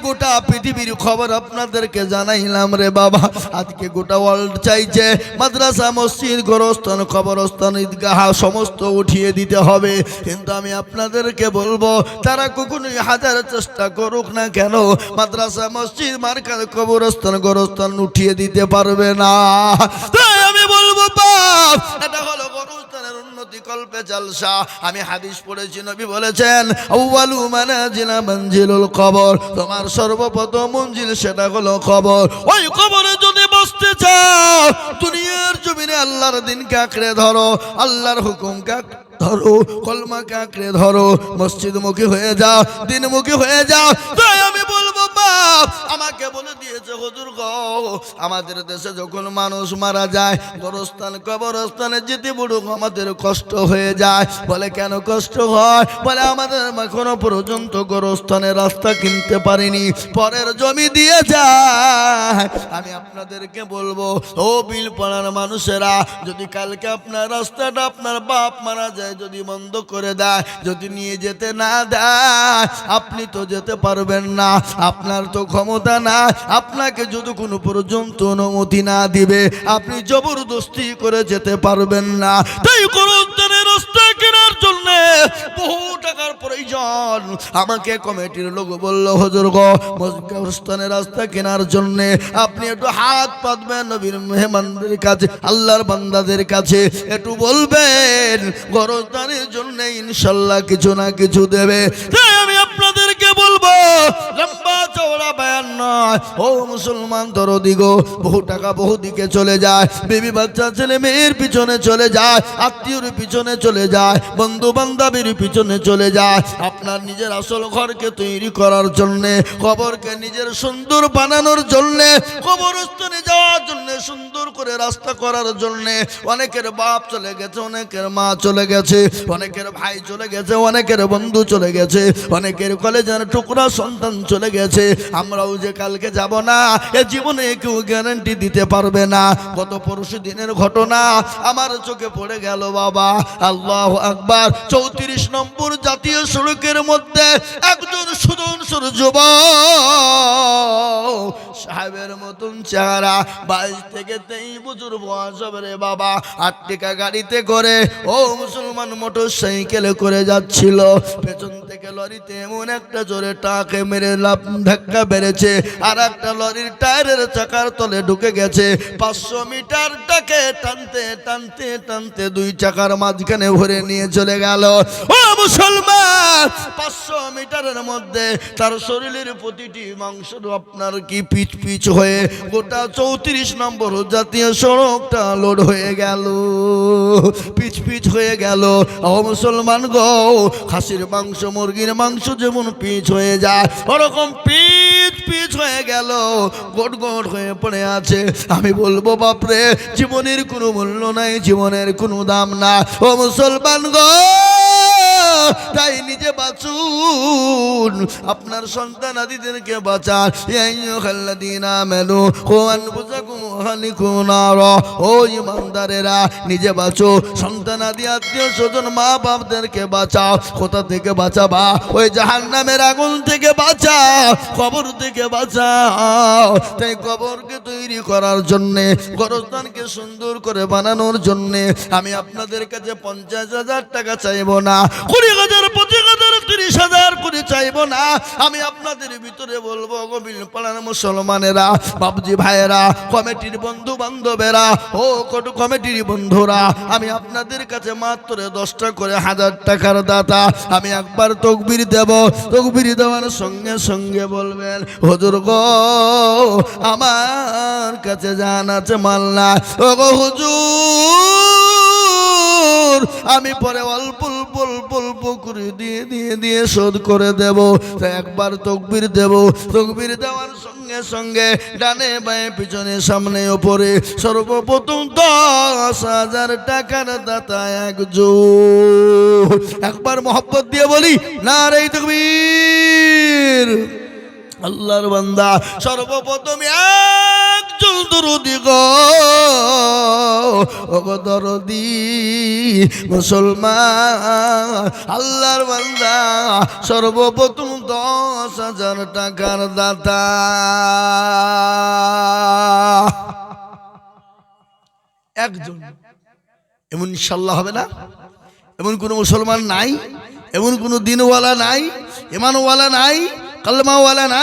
গোটা পৃথিবীর খবর আপনাদেরকে জানাইলাম রে বাবা। আজকে গোটা ওয়ার্ল্ড চাইছে মাদ্রাসা, মসজিদ, গোরস্থান, কবরস্থান, ঈদগাহ সমস্ত উঠিয়ে দিতে হবে, কিন্তু আমি আপনাদেরকে বলবো তারা কখনোই হাজার চেষ্টা করুক না কেন মাদ্রাসা, মসজিদ, মার্কাজ, কবরস্থান, গোরস্থান উঠিয়ে দিতে পারবে না। তাই আমি বলবো বাপ, এটা হলো গোরস্থানের উন্নতি কল্পে জলসা। আমি হাদিস পড়েছি, নবী বলেছেন আউয়ালু মানাজিলা মঞ্জিলুল কবর, তোমার সর্বপ্রথম মঞ্জিল সেটা হলো কবর। ওই কবরে যদি বসতে চাও দুনিয়ার জমিনে আল্লাহর দিনকে আঁকড়ে ধরো, আল্লাহর হুকুমকে ধরো, কলমাকে আঁকড়ে ধরো, মসজিদমুখী হয়ে যাও, দিনমুখী হয়ে যাও। তাই আমি বলবো বাপ, আমাকে বলে দিয়েছে হুজুর গো, আমাদের দেশে যখন মানুষ মারা যায় গোরস্থান, কবরস্থানে যেতে বড় আমাদের কষ্ট হয়ে যায়। বলে কেন কষ্ট হয়? বলে আমাদের এখনো পর্যন্ত গোরস্থানের রাস্তা কিনতে পারিনি, পরের জমি দিয়ে যায়। আমি আপনাদেরকে বলবো ও বিলপাড়ার মানুষেরা, যদি কালকে আপনার রাস্তাটা আপনার বাপ মারা যায় যদি বন্ধ করে দেয়, যদি নিয়ে যেতে না দেয়, আপনি তো যেতে পারবেন না, আপনার তো ক্ষমতা না। আপনাকে যদি কোনো পর্যন্ত অনুমতি না দিবে আপনি জবরদস্তি করে যেতে পারবেন না। তাই গোরস্থানের রাস্তা কেনার জন্য বহু টাকার প্রয়োজন। আমাকে কমিটির লোক বললো হুজুর গো, গোরস্থানের রাস্তা কেনার জন্য আপনি একটু হাত পাতবেন নবীর মেহমানদের কাছে, আল্লাহর বান্দাদের কাছে একটু বলবেন গোরস্থানের জন্য ইনশাল্লাহ কিছু না কিছু দেবে। তাই আমি আপনাদেরকে বলবো লম্বা চওড়া বয়ান নয়, ও মুসলমান দরদি গো, বহু টাকা বহু দিকে চলে যায়, বিবি বাচ্চা ছেলে মেয়ের পিছনে চলে যায়, আত্মীয়র পিছনে চলে যায়, বন্ধু বান্ধবের পিছনে চলে যায়। আপনার নিজের আসল ঘরকে তৈরি করার জন্যে, কবরকে নিজের সুন্দর বানানোর জন্যে, কবরস্থানে যাওয়ার জন্যে, সুন্দর করে রাস্তা করার জন্যে অনেকের বাপ চলে গেছে, অনেকের মা চলে গেছে, অনেকের ভাই চলে গেছে, অনেকের বন্ধু চলে গেছে, অনেকের কলেজের টুকরা সন্তান চলে গেছে। আমরাও যে কালকে যাব না এ জীবনে কেউ গ্যারান্টি দিতে পারবে না। গত পরশু দিনের ঘটনা আমার চোখে পড়ে গেল বাবা, আল্লাহু আকবার। 34 নম্বর জাতীয় সড়কের মধ্যে একজন সুদর্শন যুবক, সাহেবের মতন চেহারা, 22 থেকে 23 বছর বয়স হবে রে বাবা, 8 টাকা গাড়িতে করে ও মুসলমান মোটর সাইকেলে করে যাচ্ছিল। পেছন থেকে লরিতে এমন একটা জোরে টাকে মেরে লাফ ধাক্কা বেড়েছে, আর একটা লরির টায়ারের চাকার তলে ঢুকে গেছে। 500 মিটারটাকে টানতে টানতে টানতে 2 চাকার মাঝখানে ভরে নিয়ে চলে গেল। ও মুসলমান, 500 মিটারের মধ্যে তার শরীরের প্রতিটি মাংস আপনার কি পিচ পিচ হয়ে গোটা 34 নম্বর জাতীয় সড়কটা লোড হয়ে গেল, পিচ পিচ হয়ে গেল। ও মুসলমান গো, খাসির মাংস, মুরগির মাংস যেমন পিচ হয়ে যায় ওরকম পিচ পিচ হয়ে গেল, গোট গোট হয়ে পড়ে আছে। আমি বলবো বাপরে, জীবনের কোনো মূল্য নাই, জীবনের কোনো দাম না। ও মুসলমান গো, তাই নিজে বাঁচুন, আপনার সন্তান আদিদেরকে বাঁচান। ও ইমানদারেরা, নিজে বাঁচো, সন্তান আদি আত্মীয় স্বজন মা বাপদেরকে বাঁচাও। কোথা থেকে বাঁচাবা? ওই জাহান্নামের আগুন থেকে বাঁচাও, কবর থেকে বাঁচাও। তাই কবরকে তৈরি করার জন্যে, গোরস্থানকে সুন্দর করে বানানোর জন্যে আমি আপনাদের কাছে 50,000 টাকা চাইবো না, 20,000, 25,000, 30,000 করে চাইবো না। আমি আপনাদের ভিতরে বলবো গোবিল পাড়ার মুসলমানেরা, বাবজি ভাইয়েরা, কমিটির বন্ধু বান্ধবেরা, ও কটু কমিটির বন্ধুরা, আমি আপনাদের কাছে মাত্র 10টা করে 1000 টাকার দাতা। আমি একবার তকবীর দেব, তকবীর দেওয়ার সঙ্গে সঙ্গে বলবেন হুজুর গো, আমার কাছে জান আছে মাল না, ও গো হুজুর, আমি পরে অল্প অল্প অল্প অল্প করে দিয়ে দিয়ে দিয়ে শোধ করে দেব। তাই একবার তকবীর দেব, তকবীর দেওয়ার সঙ্গে সঙ্গে ডানে বাঁয়ে পিছনে সামনে ওপরে সর্বপ্রথম 10,000 টাকার দাতা একজন। একবার মোহাব্বত দিয়ে বলি নারে তাকবীর। আল্লাহর বান্দা সর্বপ্রথম একজন দরদি গো ওগো দরদি মুসলমান আল্লাহর বান্দা সর্বপ্রথম 10,000 টাকার দাতা। একজন এমন ইনশাআল্লাহ হবে না? এমন কোন মুসলমান নাই, এমন কোন দিনওয়ালা নাই, ইমানওয়ালা নাই, কালমাওয়ালা নাই।